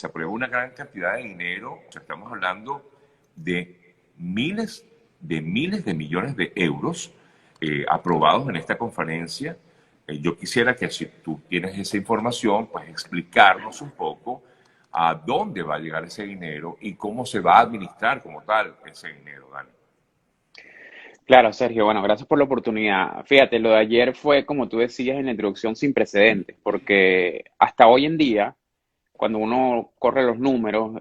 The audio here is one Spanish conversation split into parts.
se aprueba una gran cantidad de dinero, o sea, estamos hablando de miles de millones de euros aprobados en esta conferencia. Yo quisiera que si tú tienes esa información, pues explicarnos un poco a dónde va a llegar ese dinero y cómo se va a administrar como tal ese dinero, Dani. Claro, Sergio, bueno, gracias por la oportunidad. Fíjate, lo de ayer fue, como tú decías en la introducción, sin precedentes, porque hasta hoy en día, cuando uno corre los números,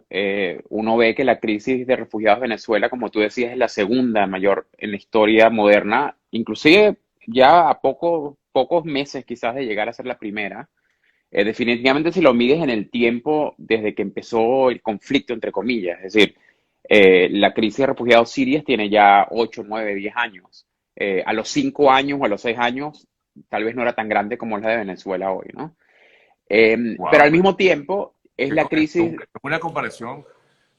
uno ve que la crisis de refugiados en Venezuela, como tú decías, es la segunda mayor en la historia moderna, inclusive ya a pocos meses quizás de llegar a ser la primera. Definitivamente si lo mides en el tiempo desde que empezó el conflicto, entre comillas, es decir, la crisis de refugiados sirios tiene ya 8, 9, 10 años. A los 5 años o a los 6 años tal vez no era tan grande como es la de Venezuela hoy, ¿no? Pero Wow, al mismo tiempo es la crisis. es una comparación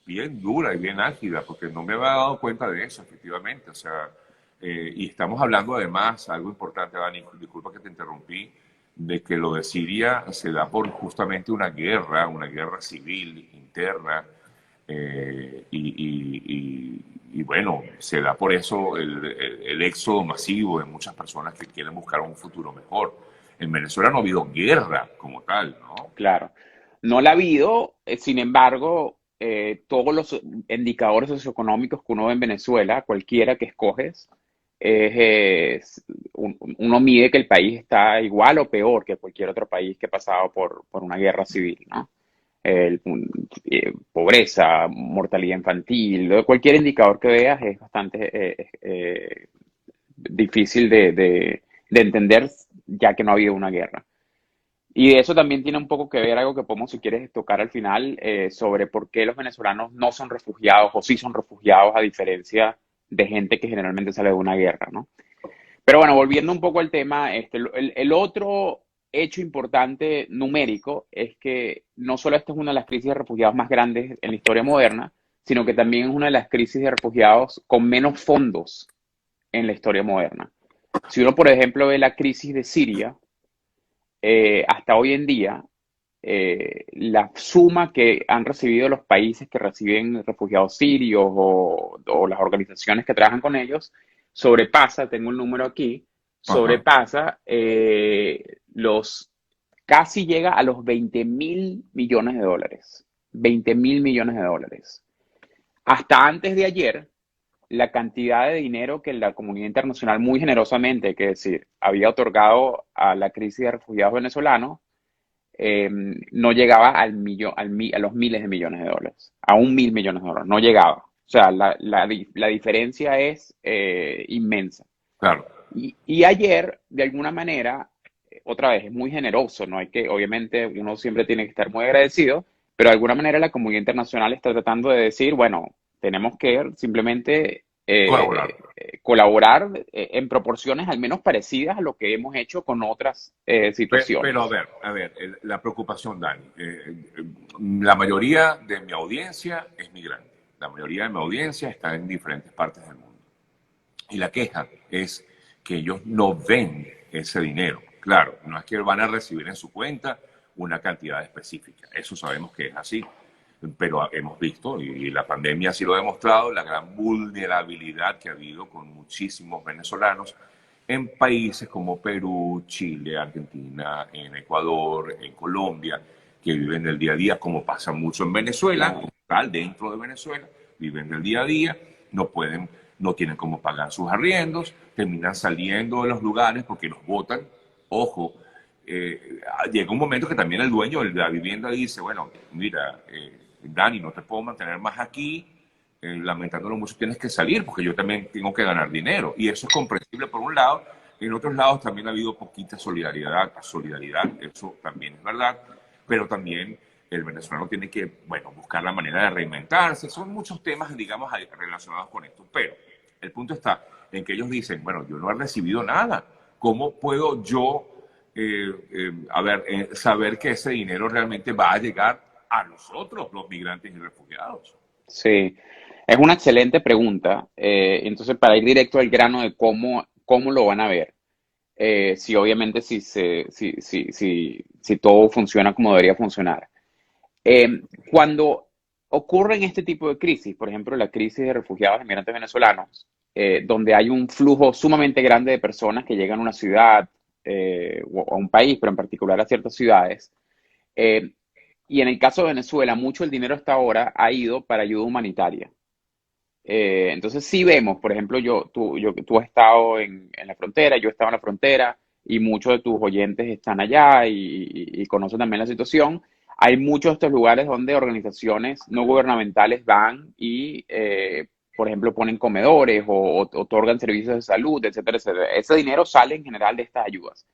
bien dura y bien álgida, porque no me había dado cuenta de eso, efectivamente. O sea, y estamos hablando además, algo importante, Dani, disculpa que te interrumpí, de que lo de Siria se da por justamente una guerra civil interna, y bueno, se da por eso el éxodo masivo de muchas personas que quieren buscar un futuro mejor. En Venezuela no ha habido guerra como tal, ¿no? Claro, no la ha habido, sin embargo, todos los indicadores socioeconómicos que uno ve en Venezuela, cualquiera que escoges, uno mide que el país está igual o peor que cualquier otro país que ha pasado por una guerra civil, ¿no? Pobreza, mortalidad infantil, cualquier indicador que veas es bastante difícil de entender ya que no ha habido una guerra. Y de eso también tiene un poco que ver algo que podemos, si quieres, tocar al final, sobre por qué los venezolanos no son refugiados o sí son refugiados a diferencia de gente que generalmente sale de una guerra, ¿no? Pero bueno, volviendo un poco al tema, el otro hecho importante numérico es que no solo esta es una de las crisis de refugiados más grandes en la historia moderna, sino que también es una de las crisis de refugiados con menos fondos en la historia moderna. Si uno, por ejemplo, ve la crisis de Siria, hasta hoy en día, la suma que han recibido los países que reciben refugiados sirios o las organizaciones que trabajan con ellos, sobrepasa, tengo el número aquí, Ajá. sobrepasa casi llega a los 20.000 millones de dólares. 20.000 millones de dólares. Hasta antes de ayer, la cantidad de dinero que la comunidad internacional muy generosamente, hay que decir, había otorgado a la crisis de refugiados venezolanos, no llegaba a los miles de millones de dólares, a 1.000 millones de dólares, no llegaba. O sea, la diferencia es inmensa. Claro. Y ayer, de alguna manera, otra vez, es muy generoso, ¿no? Hay que, obviamente, uno siempre tiene que estar muy agradecido, pero de alguna manera la comunidad internacional está tratando de decir, bueno, tenemos que simplemente Colaborar. colaborar en proporciones al menos parecidas a lo que hemos hecho con otras Pero situaciones. a ver, la preocupación, Dani. La mayoría de mi audiencia es migrante. La mayoría de mi audiencia está en diferentes partes del mundo. Y la queja es que ellos no ven ese dinero. Claro, no es que van a recibir en su cuenta una cantidad específica. Eso sabemos que es así. Pero hemos visto, y la pandemia así lo ha demostrado, la gran vulnerabilidad que ha habido con muchísimos venezolanos en países como Perú, Chile, Argentina, en Ecuador, en Colombia, que viven del día a día, como pasa mucho en Venezuela, Claro. como tal, dentro de Venezuela, viven del día a día, no pueden, no tienen cómo pagar sus arriendos, terminan saliendo de los lugares porque los botan. Ojo, llega un momento que también el dueño de la vivienda dice, bueno, mira, Dani, no te puedo mantener más aquí, lamentándolo mucho, tienes que salir porque yo también tengo que ganar dinero. Y eso es comprensible por un lado. En otros lados también ha habido poquita solidaridad, eso también es verdad, pero también el venezolano tiene que, bueno, buscar la manera de reinventarse. Son muchos temas, digamos, relacionados con esto, pero el punto está en que ellos dicen, bueno, yo no he recibido nada. ¿Cómo puedo yo, saber que ese dinero realmente va a llegar a nosotros, los migrantes y refugiados? Sí, es una excelente pregunta. Entonces, para ir directo al grano de cómo lo van a ver, si obviamente si todo funciona como debería funcionar. Eh, Cuando ocurren este tipo de crisis, por ejemplo, la crisis de refugiados e inmigrantes venezolanos, donde hay un flujo sumamente grande de personas que llegan a una ciudad o a un país, pero en particular a ciertas ciudades, eh, y en el caso de Venezuela, mucho el dinero hasta ahora ha ido para ayuda humanitaria. Entonces sí vemos, por ejemplo, tú has estado en la frontera, yo he estado en la frontera y muchos de tus oyentes están allá y conocen también la situación. Hay muchos de estos lugares donde organizaciones no gubernamentales van y, por ejemplo, ponen comedores o otorgan servicios de salud, etcétera, etcétera. Ese dinero sale en general de estas ayudas.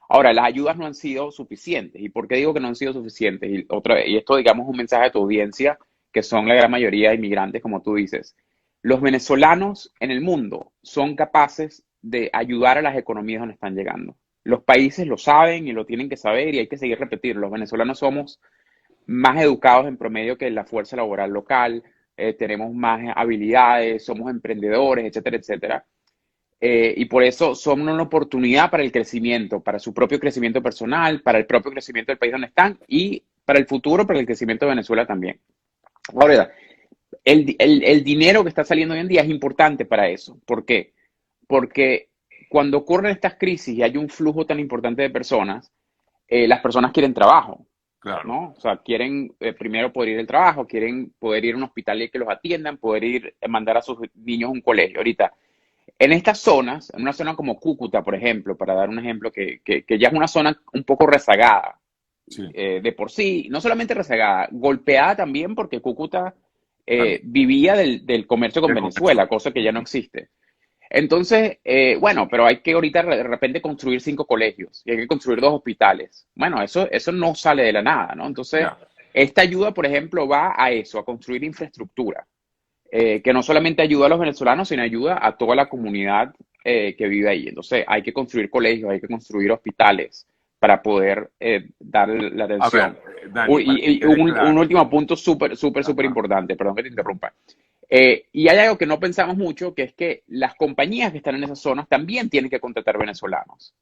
Ahora, las ayudas no han sido suficientes. ¿Y por qué digo que no han sido suficientes? Y esto, digamos, es un mensaje a tu audiencia, que son la gran mayoría de inmigrantes, como tú dices. Los venezolanos en el mundo son capaces de ayudar a las economías donde están llegando. Los países lo saben y lo tienen que saber y hay que seguir repetiendo. Los venezolanos somos más educados en promedio que la fuerza laboral local, tenemos más habilidades, somos emprendedores, etcétera, etcétera. Y por eso son una oportunidad para el crecimiento, para su propio crecimiento personal, para el propio crecimiento del país donde están y para el futuro, para el crecimiento de Venezuela también. Ahora, el dinero que está saliendo hoy en día es importante para eso. ¿Por qué? Porque cuando ocurren estas crisis y hay un flujo tan importante de personas, las personas quieren trabajo, Claro. ¿no? O sea, quieren primero poder ir al trabajo, quieren poder ir a un hospital y que los atiendan, poder ir a mandar a sus niños a un colegio. Ahorita, en estas zonas, en una zona como Cúcuta, por ejemplo, para dar un ejemplo que ya es una zona un poco rezagada, Sí. de por sí, no solamente rezagada, golpeada también porque Cúcuta También. vivía del comercio con El comercio. Venezuela, cosa que ya no existe. Entonces, bueno, pero hay que ahorita de repente construir 5 colegios y hay que construir 2 hospitales. Bueno, eso no sale de la nada, ¿no? Entonces, Ya. esta ayuda, por ejemplo, va a eso, a construir infraestructura, que no solamente ayuda a los venezolanos, sino ayuda a toda la comunidad que vive ahí. Entonces, hay que construir colegios, hay que construir hospitales para poder dar la A ver, atención. Dani, para que Y quede un claro. último punto súper, súper, súper Ajá. importante, perdón que te interrumpa. Y hay algo que no pensamos mucho, que es que las compañías que están en esas zonas también tienen que contratar venezolanos,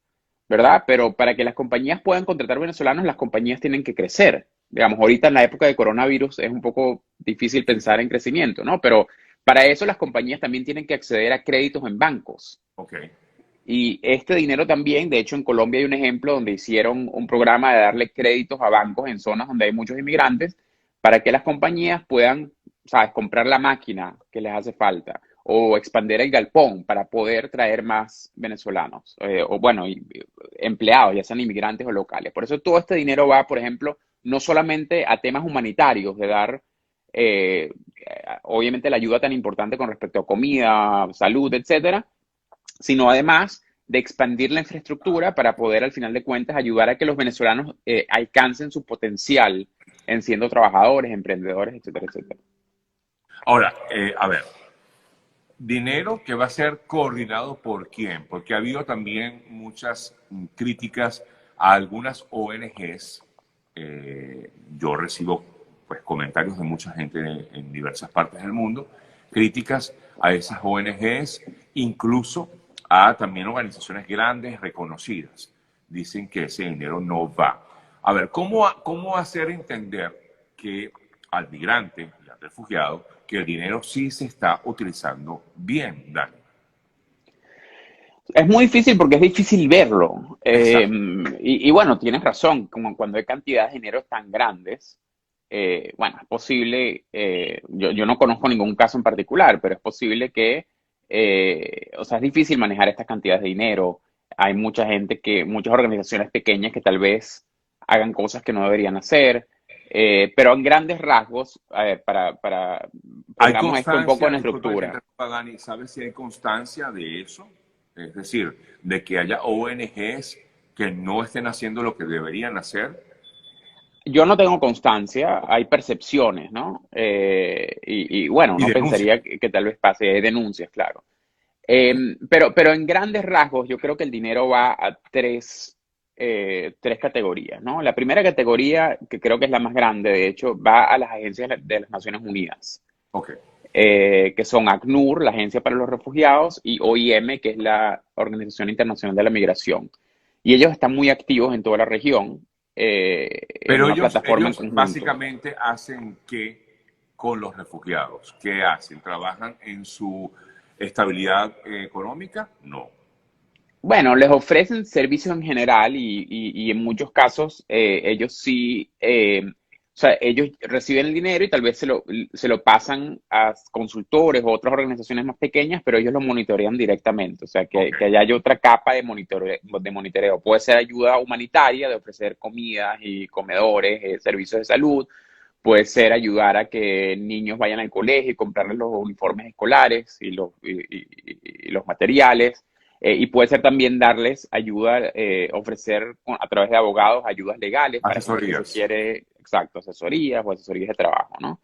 ¿verdad? Pero para que las compañías puedan contratar venezolanos, las compañías tienen que crecer. Digamos, ahorita en la época de coronavirus es un poco difícil Sí, sí. pensar en crecimiento, ¿no? Pero para eso las compañías también tienen que acceder a créditos en bancos. Ok. Y este dinero también, de hecho en Colombia hay un ejemplo donde hicieron un programa de darle créditos a bancos en zonas donde hay muchos inmigrantes para que las compañías puedan, sabes, comprar la máquina que les hace falta o expandir el galpón para poder traer más venezolanos o bueno, empleados, ya sean inmigrantes o locales. Por eso todo este dinero va, por ejemplo, no solamente a temas humanitarios, de dar, obviamente, la ayuda tan importante con respecto a comida, salud, etcétera, sino además de expandir la infraestructura para poder, al final de cuentas, ayudar a que los venezolanos alcancen su potencial en siendo trabajadores, emprendedores, etcétera, etcétera. Ahora, a ver, dinero que va a ser coordinado por quién, porque ha habido también muchas críticas a algunas ONGs. Yo recibo pues comentarios de mucha gente en diversas partes del mundo, críticas a esas ONGs, incluso a también organizaciones grandes reconocidas. Dicen que ese dinero no va. A ver, ¿cómo hacer entender que al migrante y al refugiado que el dinero sí se está utilizando bien, Dani? Es muy difícil porque es difícil verlo. Exacto. Y bueno, tienes razón, como cuando hay cantidades de dinero tan grandes, bueno, es posible, yo no conozco ningún caso en particular, pero es posible que, o sea, es difícil manejar estas cantidades de dinero. Hay mucha gente muchas organizaciones pequeñas que tal vez hagan cosas que no deberían hacer, pero en grandes rasgos, ¿Hay pongamos esto un poco constancia, en disculpa que te estructura. interrumpa, Dani, ¿sabes si hay constancia de eso? Es decir, de que haya ONGs que no estén haciendo lo que deberían hacer. Yo no tengo constancia, hay percepciones, ¿no? Y bueno, Y uno denuncian. pensaría que tal vez pase, hay denuncias, claro. Pero en grandes rasgos, yo creo que el dinero va a tres categorías, ¿no? La primera categoría, que creo que es la más grande, de hecho, va a las agencias de las Naciones Unidas, Ok, que son ACNUR, la Agencia para los Refugiados, y OIM, que es la Organización Internacional de la Migración. Y ellos están muy activos en toda la región. en Pero una plataforma en ellos conjunto. básicamente hacen qué con los refugiados. ¿Qué hacen? ¿Trabajan en su estabilidad económica? No. Bueno, les ofrecen servicios en general y en muchos casos ellos sí, o sea, ellos reciben el dinero y tal vez se lo pasan a consultores o otras organizaciones más pequeñas, pero ellos lo monitorean directamente. O sea, Ok. que haya otra capa de monitoreo. Puede ser ayuda humanitaria, de ofrecer comidas y comedores, servicios de salud. Puede ser ayudar a que niños vayan al colegio y comprarles los uniformes escolares y los materiales. Y puede ser también darles ayuda, ofrecer a través de abogados ayudas legales para gente que se Asesorías. quiere, exacto, asesorías o asesorías de trabajo, ¿no?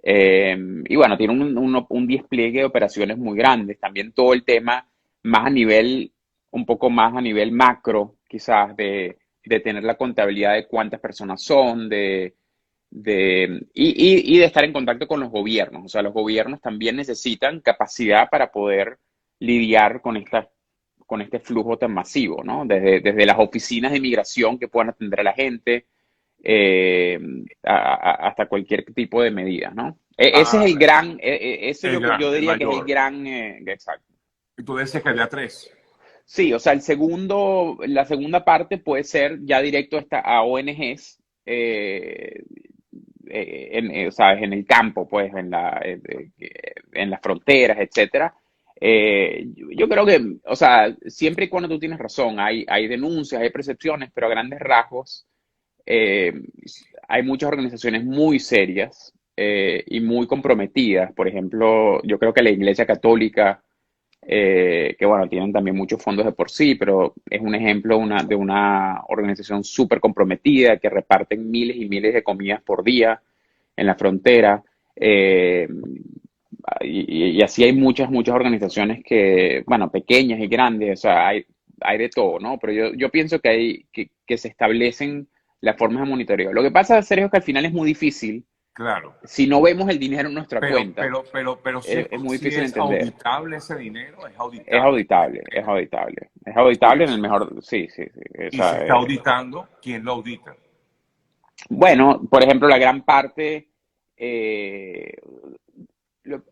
Y bueno, tiene un despliegue de operaciones muy grandes. También todo el tema más a nivel, un poco más a nivel macro, quizás, de tener la contabilidad de cuántas personas son, y de estar en contacto con los gobiernos. O sea, los gobiernos también necesitan capacidad para poder lidiar con este flujo tan masivo, ¿no? Desde las oficinas de inmigración que puedan atender a la gente, eh, hasta cualquier tipo de medida, ¿no? Ese es Ah, el gran, eso el gran, yo el diría que es el mayor. gran, exacto. Y tú dices que había tres. Sí, o sea, la segunda parte puede ser ya directo a ONGs, ¿sabes? En el campo, pues, en las fronteras, etcétera. Yo creo que, o sea, siempre y cuando tú tienes razón, hay denuncias, hay percepciones, pero a grandes rasgos, eh, hay muchas organizaciones muy serias y muy comprometidas. Por ejemplo, yo creo que la Iglesia Católica, que bueno, tienen también muchos fondos de por sí, pero es un ejemplo de una organización súper comprometida que reparten miles y miles de comidas por día en la frontera. eh, y así hay muchas organizaciones que, bueno, pequeñas y grandes, o sea, hay de todo, ¿no? Pero yo pienso que se establecen las formas de monitoreo. Lo que pasa, Sergio, es que al final es muy difícil. Claro. Si no vemos el dinero en nuestra cuenta, Pero es muy si difícil es entender. auditable ese dinero, es Es auditable. auditable, es auditable. Es auditable en el Pues, mejor, sí, sí, sí. O y si sea, está auditando, ¿quién lo audita? bueno, por ejemplo, la gran parte, eh,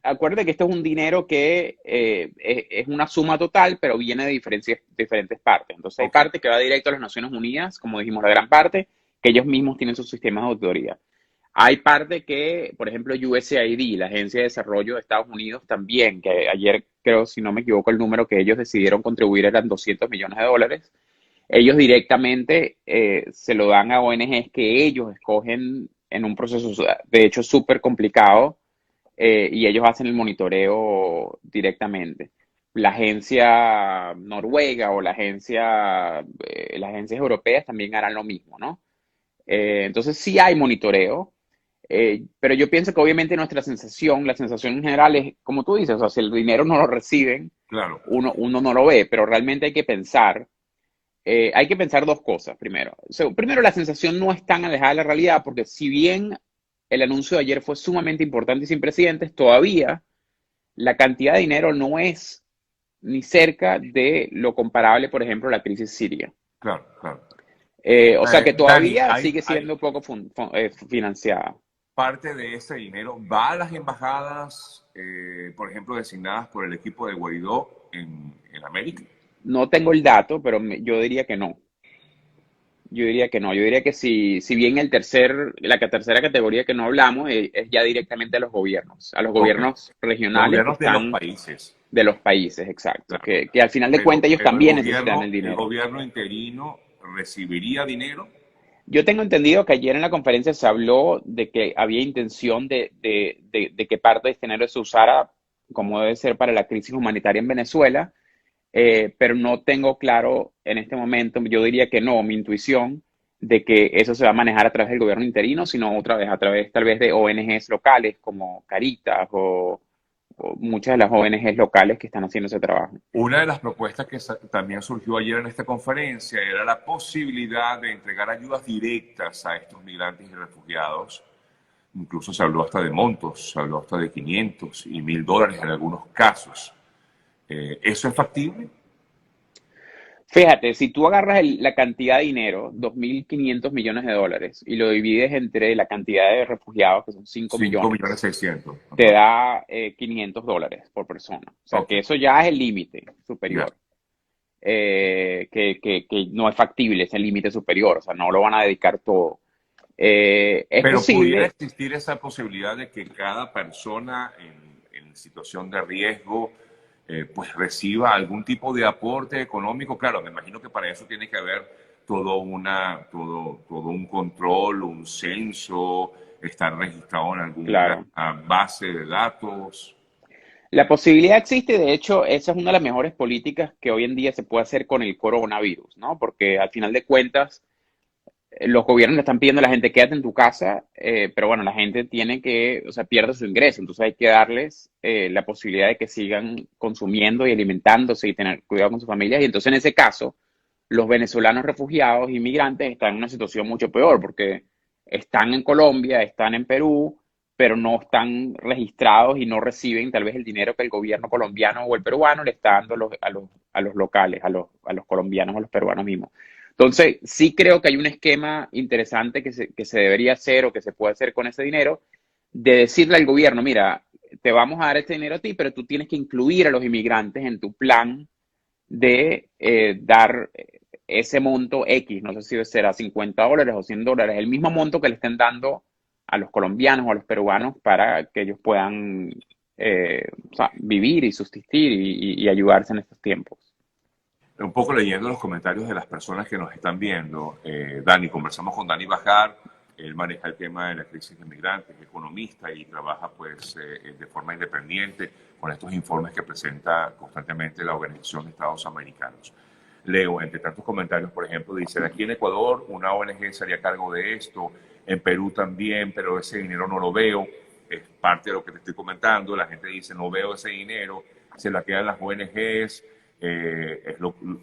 acuérdate que esto es un dinero que es una suma total, pero viene de diferentes partes. Entonces hay Ok. parte que va directo a las Naciones Unidas, como dijimos, la gran parte, que ellos mismos tienen sus sistemas de auditoría. Hay parte que, por ejemplo, USAID, la Agencia de Desarrollo de Estados Unidos también, que ayer creo, si no me equivoco, el número que ellos decidieron contribuir eran $200 millones. Ellos directamente se lo dan a ONGs que ellos escogen en un proceso, de hecho, súper complicado, y ellos hacen el monitoreo directamente. La agencia noruega o las agencias europeas también harán lo mismo, ¿no? Entonces sí hay monitoreo, pero yo pienso que obviamente nuestra sensación, la sensación en general es, como tú dices, o sea, si el dinero no lo reciben, Claro. uno no lo ve, pero realmente hay que pensar dos cosas primero. O sea, primero, la sensación no es tan alejada de la realidad, porque si bien el anuncio de ayer fue sumamente importante y sin precedentes, todavía la cantidad de dinero no es ni cerca de lo comparable, por ejemplo, a la crisis siria. Claro, claro. O sea que Dani, todavía sigue siendo poco financiada. parte de ese dinero va a las embajadas, por ejemplo, designadas por el equipo de Guaidó en América. No tengo el dato, pero yo diría que no. Yo diría que no. Yo diría que si bien la tercera categoría que no hablamos es ya directamente a los Ok. gobiernos Los regionales que gobiernos de los están países, de los países, exacto. claro. Que al final de cuentas ellos Pero también necesitan el el dinero. gobierno interino recibiría dinero. Yo tengo entendido que ayer en la conferencia se habló de que había intención de que parte de este dinero se usara como debe ser para la crisis humanitaria en Venezuela, pero no tengo claro en este momento, yo diría que no, mi intuición de que eso se va a manejar a través del gobierno interino, sino otra vez a través tal vez de ONGs locales como Caritas o muchas de las ONGs locales que están haciendo ese trabajo. Una de las propuestas que también surgió ayer en esta conferencia era la posibilidad de entregar ayudas directas a estos migrantes y refugiados. Incluso se habló hasta de montos, se habló hasta de 500 y 1000 dólares en algunos casos. ¿Eso es factible? Fíjate, si tú agarras la cantidad de dinero, 2.500 millones de dólares, y lo divides entre la cantidad de refugiados, que son 5 5 millones millones, 600. te Ajá. da $500 por persona. O sea, Ok, que eso ya es el límite ya. superior. Que no es factible, es el límite superior. O sea, no lo van a dedicar todo. Es Pero pudiera posible. existir esa posibilidad de que cada persona en situación de riesgo pues reciba algún tipo de aporte económico. Claro, me imagino que para eso tiene que haber todo un control, un censo, estar registrado en alguna Claro. base de datos. La posibilidad existe, de hecho, esa es una de las mejores políticas que hoy en día se puede hacer con el coronavirus, ¿no? Porque al final de cuentas, los gobiernos le están pidiendo a la gente quédate en tu casa, pero bueno, la gente tiene que, o sea, pierde su ingreso, entonces hay que darles la posibilidad de que sigan consumiendo y alimentándose y tener cuidado con sus familias. Y entonces en ese caso, los venezolanos refugiados, inmigrantes, están en una situación mucho peor porque están en Colombia, están en Perú, pero no están registrados y no reciben tal vez el dinero que el gobierno colombiano o el peruano le está dando a los locales, a los colombianos o a los peruanos mismos. Entonces, sí creo que hay un esquema interesante que se debería hacer o que se puede hacer con ese dinero, de decirle al gobierno, mira, te vamos a dar este dinero a ti, pero tú tienes que incluir a los inmigrantes en tu plan de dar ese monto X, no sé si será $50 o $100, el mismo monto que le estén dando a los colombianos o a los peruanos para que ellos puedan o sea, vivir y subsistir y ayudarse en estos tiempos. Un poco leyendo los comentarios de las personas que nos están viendo, Dani, conversamos con Dani Bajar, él maneja el tema de la crisis de migrantes, es economista y trabaja pues de forma independiente con estos informes que presenta constantemente la Organización de Estados Americanos. Leo, entre tantos comentarios, por ejemplo, dice, aquí en Ecuador una ONG se haría cargo de esto, en Perú también, pero ese dinero no lo veo, es parte de lo que te estoy comentando, la gente dice, no veo ese dinero, se la quedan las ONGs,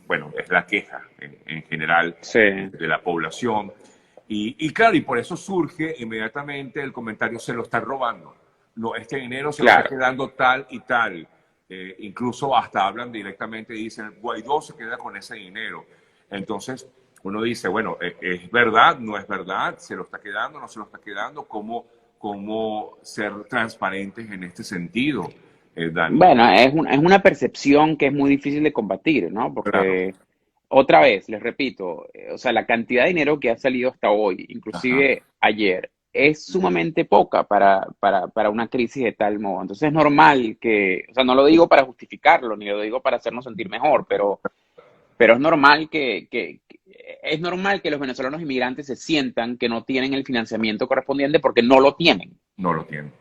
bueno, es la queja en general Sí, de la población. Y claro, y por eso surge inmediatamente el comentario, se lo están robando. No, este dinero se lo está claro. quedando tal y tal. Incluso hasta hablan directamente y dicen, Guaidó se queda con ese dinero. Entonces, uno dice, bueno, ¿es verdad? ¿No es verdad? ¿Se lo está quedando? ¿No se lo está quedando? ¿Cómo ser transparentes en este sentido, Dani? Bueno, es una percepción que es muy difícil de combatir, ¿no? Claro. Porque, otra vez, les repito, o sea, la cantidad de dinero que ha salido hasta hoy, Ajá. inclusive ayer, es sumamente poca para una crisis de tal modo. Entonces es normal que, o sea, no lo digo para justificarlo, ni lo digo para hacernos sentir mejor, pero es normal es normal que los venezolanos inmigrantes se sientan que no tienen el financiamiento correspondiente porque no lo tienen. No lo tiene.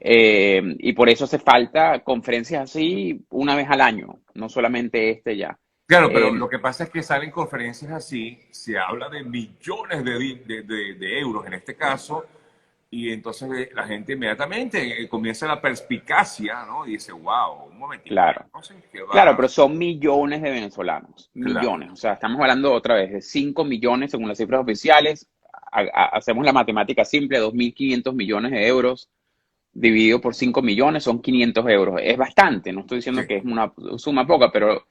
Y por eso hace falta conferencias así una vez al año, no solamente ya. Claro, pero Eh, lo que pasa es que salen conferencias así, se habla de millones de euros en este caso, y entonces la gente inmediatamente comienza la perspicacia, ¿no? Y dice, wow, un momentico, claro, entonces, ¿qué claro, va? pero son millones de venezolanos, Claro, millones. O sea, estamos hablando otra vez de 5 millones según las cifras oficiales. Hacemos la matemática simple, 2.500 millones de euros dividido por 5 millones son 500 euros. Es bastante, no estoy sí. diciendo que es una suma poca, pero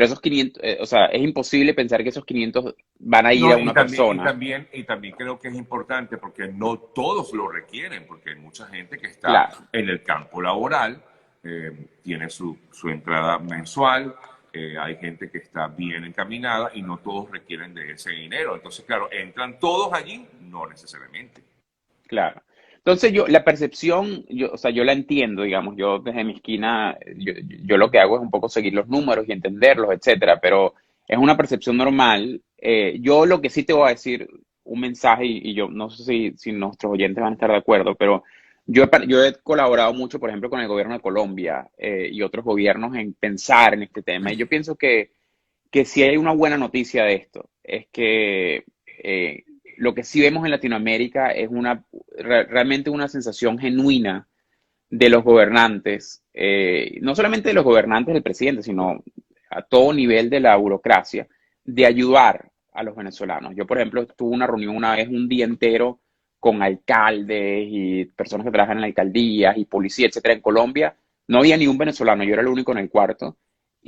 esos 500, o sea, es imposible pensar que esos 500 van a ir No, a una persona. y también creo que es importante porque no todos lo requieren, porque hay mucha gente que está Claro, en el campo laboral, tiene su entrada mensual, hay gente que está bien encaminada y no todos requieren de ese dinero. Entonces, claro, ¿entran todos allí? No necesariamente. claro. Entonces la percepción, o sea, yo la entiendo, digamos, yo desde mi esquina, yo lo que hago es un poco seguir los números y entenderlos, etcétera, pero es una percepción normal. Yo lo que sí te voy a decir, un mensaje, y yo no sé si nuestros oyentes van a estar de acuerdo, pero yo he colaborado mucho, por ejemplo, con el gobierno de Colombia y otros gobiernos en pensar en este tema, y yo pienso que si hay una buena noticia de esto, es que lo que sí vemos en Latinoamérica es realmente una sensación genuina de los gobernantes, no solamente de los gobernantes del presidente, sino a todo nivel de la burocracia, de ayudar a los venezolanos. Yo, por ejemplo, tuve una reunión una vez, un día entero, con alcaldes y personas que trabajan en alcaldías y policía, etcétera, en Colombia. No había ni un venezolano, yo era el único en el cuarto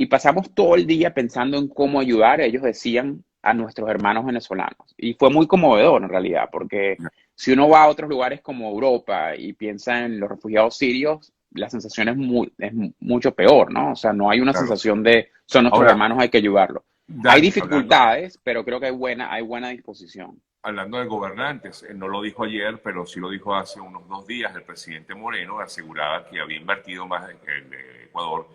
y pasamos todo el día pensando en cómo ayudar, ellos decían, a nuestros hermanos venezolanos. Y fue muy conmovedor en realidad, porque si uno va a otros lugares como Europa y piensa en los refugiados sirios, la sensación es mucho peor, ¿no? O sea, no hay una Claro. sensación de son nuestros Ahora, hermanos, hay que ayudarlos. Hay Dani, dificultades, pero creo que hay buena disposición. hablando de gobernantes, no lo dijo ayer, pero sí lo dijo hace unos 2 días, el presidente Moreno aseguraba que había invertido más, el de Ecuador,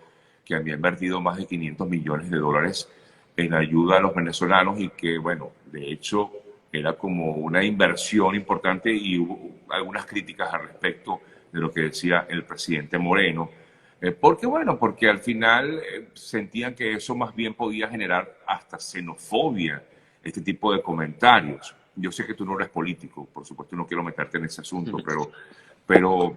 que había invertido más de 500 millones de dólares en ayuda a los venezolanos y que, bueno, de hecho era como una inversión importante y hubo algunas críticas al respecto de lo que decía el presidente Moreno. Porque, bueno, porque al final sentían que eso más bien podía generar hasta xenofobia, este tipo de comentarios. Yo sé que tú no eres político, por supuesto no quiero meterte en ese asunto, pero,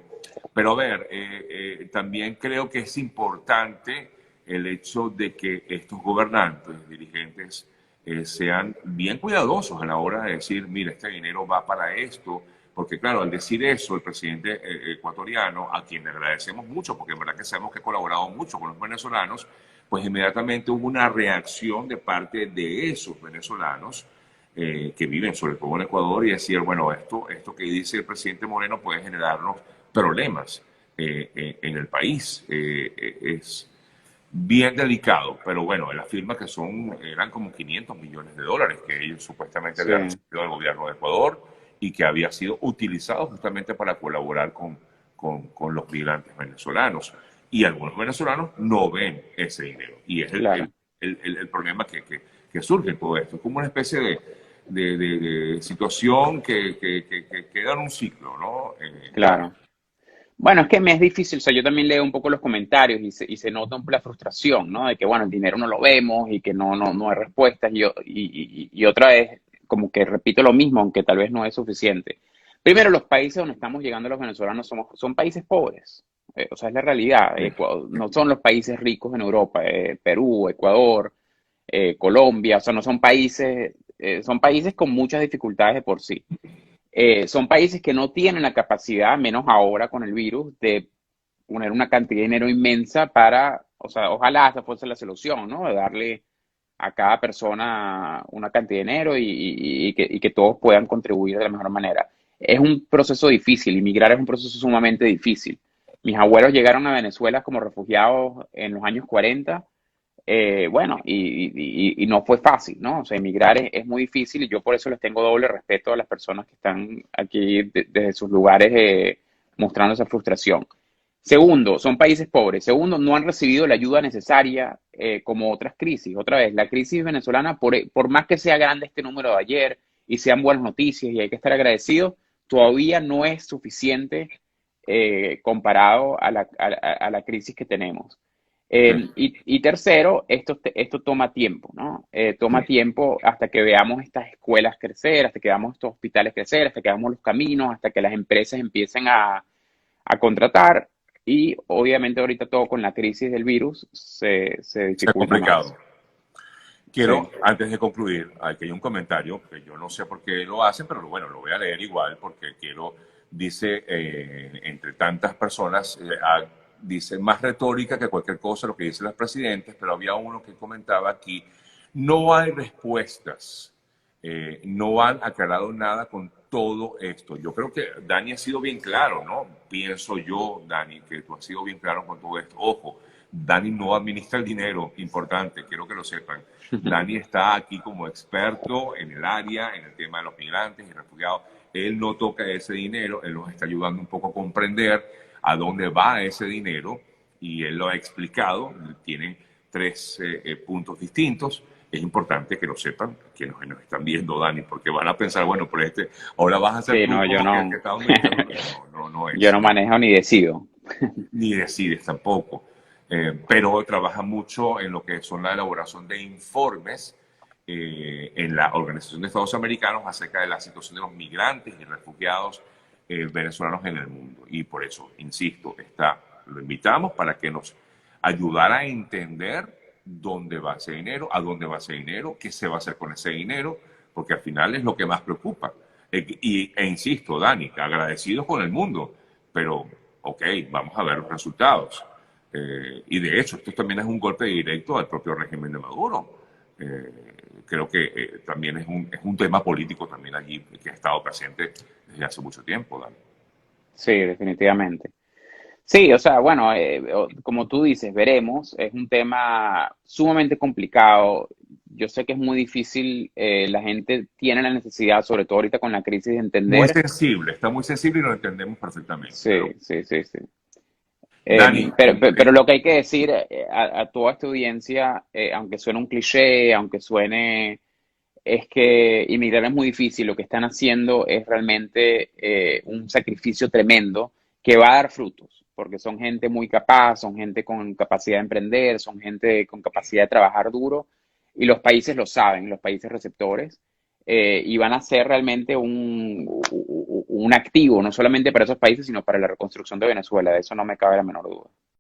pero a ver, también creo que es importante el hecho de que estos gobernantes, dirigentes, sean bien cuidadosos a la hora de decir, mira, este dinero va para esto, porque claro, al decir eso, el presidente ecuatoriano, a quien le agradecemos mucho, porque en verdad que sabemos que ha colaborado mucho con los venezolanos, pues inmediatamente hubo una reacción de parte de esos venezolanos que viven sobre todo en Ecuador y decir, bueno, esto que dice el presidente Moreno puede generarnos problemas en el país. Es bien delicado, pero bueno, él afirma que eran como 500 millones de dólares que ellos supuestamente Sí, habían recibido del gobierno de Ecuador y que había sido utilizado justamente para colaborar con los migrantes venezolanos. Y algunos venezolanos no ven ese dinero. Y es claro, el problema que surge en todo esto. Es como una especie de situación que queda en un ciclo, ¿no? Dani. claro. Bueno, es que me es difícil, o sea, yo también leo un poco los comentarios y se nota un poco la frustración, ¿no? De que, bueno, el dinero no lo vemos y que no hay respuestas y otra vez, como que repito lo mismo, aunque tal vez no es suficiente. Primero, los países donde estamos llegando los venezolanos son países pobres, o sea, es la realidad. Sí, No son los países ricos en Europa, Perú, Ecuador, Colombia, o sea, no son países con muchas dificultades de por sí. Son países que no tienen la capacidad, menos ahora con el virus, de poner una cantidad de dinero inmensa para, o sea, ojalá esa fuese la solución, ¿no? De darle a cada persona una cantidad de dinero y que todos puedan contribuir de la mejor manera. Es un proceso difícil, inmigrar es un proceso sumamente difícil. Mis abuelos llegaron a Venezuela como refugiados en los años 40. Bueno, y no fue fácil, ¿no? O sea, emigrar es muy difícil y yo por eso les tengo doble respeto a las personas que están aquí desde sus lugares mostrando esa frustración. Segundo, son países pobres. Segundo, no han recibido la ayuda necesaria como otras crisis. Otra vez, la crisis venezolana, por más que sea grande este número de ayer y sean buenas noticias y hay que estar agradecidos, todavía no es suficiente comparado a la crisis que tenemos. sí, Y tercero, esto toma tiempo, ¿no? Toma sí. tiempo hasta que veamos estas escuelas crecer, hasta que veamos estos hospitales crecer, hasta que veamos los caminos, hasta que las empresas empiecen a contratar. Y obviamente ahorita todo con la crisis del virus se Se ha dificulta más. complicado. Sí, Quiero, antes de concluir, aquí hay un comentario que yo no sé por qué lo hacen, pero bueno, lo voy a leer igual porque dice, entre tantas personas, dice más retórica que cualquier cosa lo que dicen los presidentes, pero había uno que comentaba aquí, no hay respuestas, no han aclarado nada con todo esto. Yo creo que Dani ha sido bien claro, ¿no? Pienso yo, Dani, que tú has sido bien claro con todo esto. Ojo, Dani no administra el dinero, importante, quiero que lo sepan. Dani está aquí como experto en el área, en el tema de los migrantes y refugiados. Él no toca ese dinero, él nos está ayudando un poco a comprender a dónde va ese dinero y él lo ha explicado. Tienen tres puntos distintos. Es importante que lo sepan quienes nos están viendo, Dani, porque van a pensar, bueno, pero ahora vas a ser sí, tú no, yo como que el que no, está administrando. No yo es. no manejo ni decido. Ni decides tampoco. Pero trabaja mucho en lo que son la elaboración de informes en la Organización de Estados Americanos acerca de la situación de los migrantes y refugiados venezolanos en el mundo. Y por eso, insisto, lo invitamos para que nos ayudara a entender dónde va ese dinero, a dónde va ese dinero, qué se va a hacer con ese dinero, porque al final es lo que más preocupa. Insisto, Dani, agradecidos con el mundo, pero ok, vamos a ver los resultados. Y de hecho, esto también es un golpe directo al propio régimen de Maduro. Creo que también es un tema político también allí que ha estado presente desde hace mucho tiempo, Dani. Sí, definitivamente. Sí, o sea, bueno, como tú dices, veremos. Es un tema sumamente complicado. Yo sé que es muy difícil. La gente tiene la necesidad, sobre todo ahorita con la crisis, de Muy entender. sensible, está muy sensible y lo entendemos perfectamente. Pero, Sí, sí, sí, sí. Dani, Pero lo que hay que decir a toda esta audiencia, aunque suene un cliché, aunque suene, es que inmigrar es muy difícil. Lo que están haciendo es realmente un sacrificio tremendo que va a dar frutos, porque son gente muy capaz, son gente con capacidad de emprender, son gente con capacidad de trabajar duro, y los países lo saben, los países receptores, y van a ser realmente un activo, no solamente para esos países, sino para la reconstrucción de Venezuela. De eso no me cabe la menor duda.